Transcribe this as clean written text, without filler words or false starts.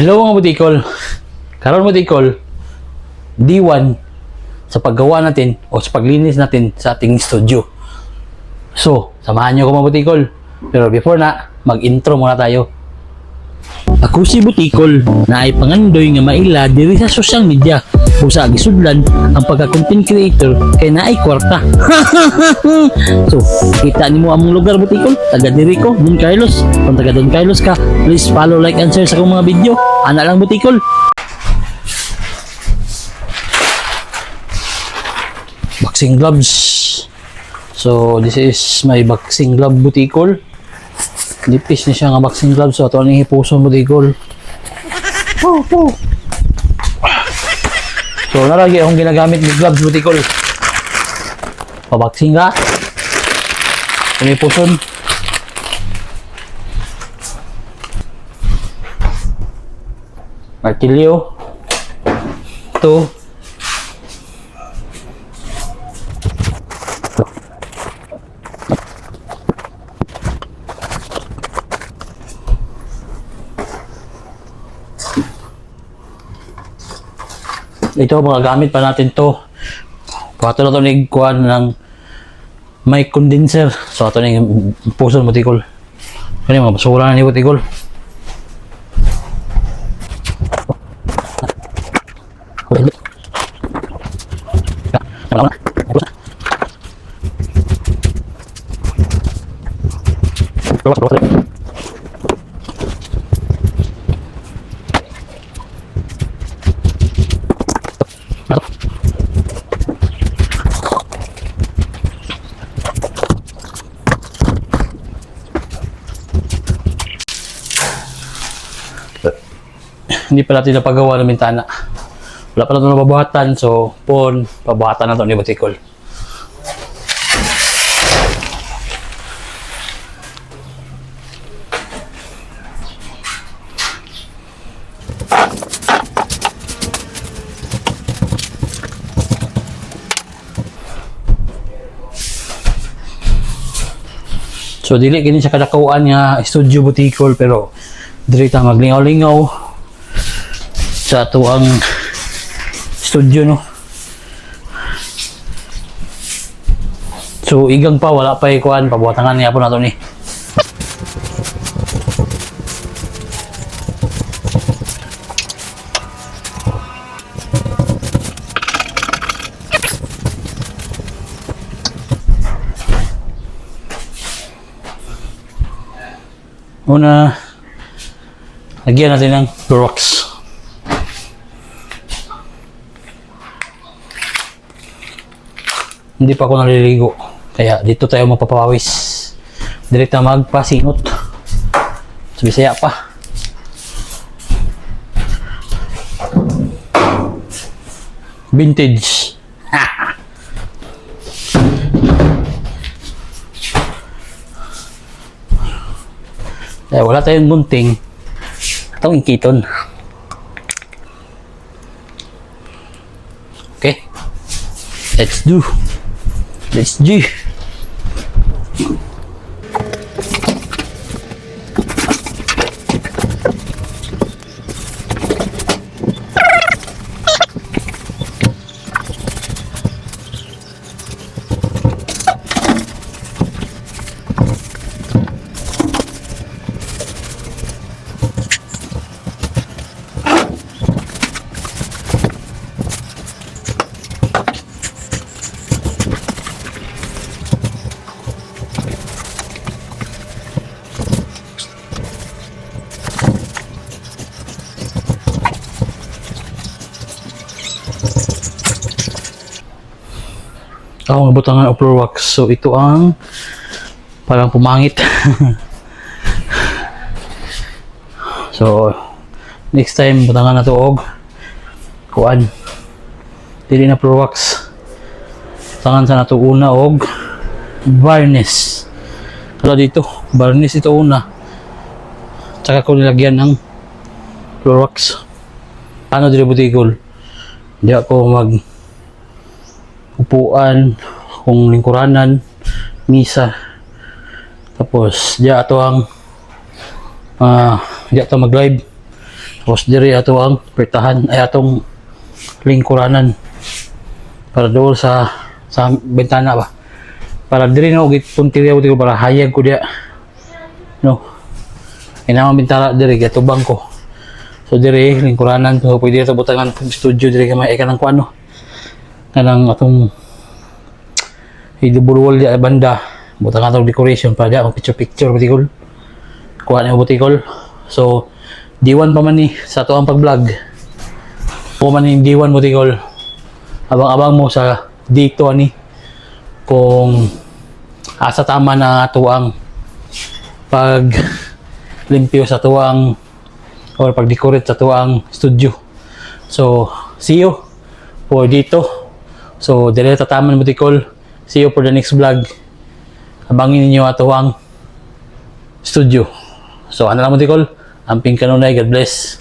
Hello mga butikol. Karon butikol, D1 sa paggawa natin o sa paglinis natin sa ating studio. So, samahan nyo ko mga butikol. Pero before na, mag-intro muna tayo. Ako si Butikol na ay pangandoy nga maila diri sa social media o sa gisudlan ang pagka-content creator kay naay kwarta. So, kita nimo among lugar Butikol, taga diri ko, Don Carlos. Kung taga Don Carlos ka, please follow, like, and share sa akong mga video. Ana lang Butikol. Boxing gloves. So, this is my boxing glove Butikol. Nipis ni siya nga boxing gloves. So, ito ang hipuson Butikol. So, naragi akong ginagamit ng gloves Butikol. Paboxing ka. Ito ang hipuson. Martilyo. Ito. Ito, mga gamit pa natin to. Pato na ito nagkuhan ng mic condenser. So, ito na yung puson Butikol. Ito na yung mga basura na ni Butikol. Hindi pa natin napagawa ng bintana. Wala pa natin nababuhatan. So, pabuhatan na ito ni Butikol. So, dili kini siya kadakawaan nga studio Butikol, pero dili ta maglingaw-lingaw sa ato ang studio, no. So, igang pa, wala pa ikuan, pabuhatangan niya po nato ni. Una, lagyan natin ng Clorox. Hindi pa ako naliligo, kaya dito tayo mapapawis. Direkta magpasingot. Sa Bisaya pa. Vintage. Kaya wala tayong gunting. Itong ikiton. Okay. Let's do. Ako nga butangan of Clorox. So, ito ang parang pumangit. So, next time, butangan na ito og kuan. Dili na Clorox. Butangan sa nato una og varnish. Kala dito, varnish ito una. Tsaka ko nilagyan ng Clorox. Ano dito Butikol? Hindi ako upuan, kung lingkuranan, misa. Tapos, diya ito ang mag-live. Tapos diri ato ang pertahan ay atong lingkuranan para doon sa bintana ba. Para diri na ugit puntirya ko para hayag ko dia. No. Inamang bintana diri gatubang ko. So diri lingkuranan so pwede ito butangan studio diri ka may kanang kuano. Kanang atong idubulwol di banda. Butangan atong decoration para dia picture butikol. Kuha na butikol. So D1 pa man ni sa ato ang pag-vlog. Kung man yung D1 butikol. Abang-abang mo sa dito ani kung asa tama na ato ang pag limpyo sa tuwang or pag-decorate sa tuwang studio. So, see you for dito. So, dire tataman mo tikol. See you for the next vlog. Abangin niyo ato ang studio. So, ano lang mo tikol? Amping kanunay. God bless.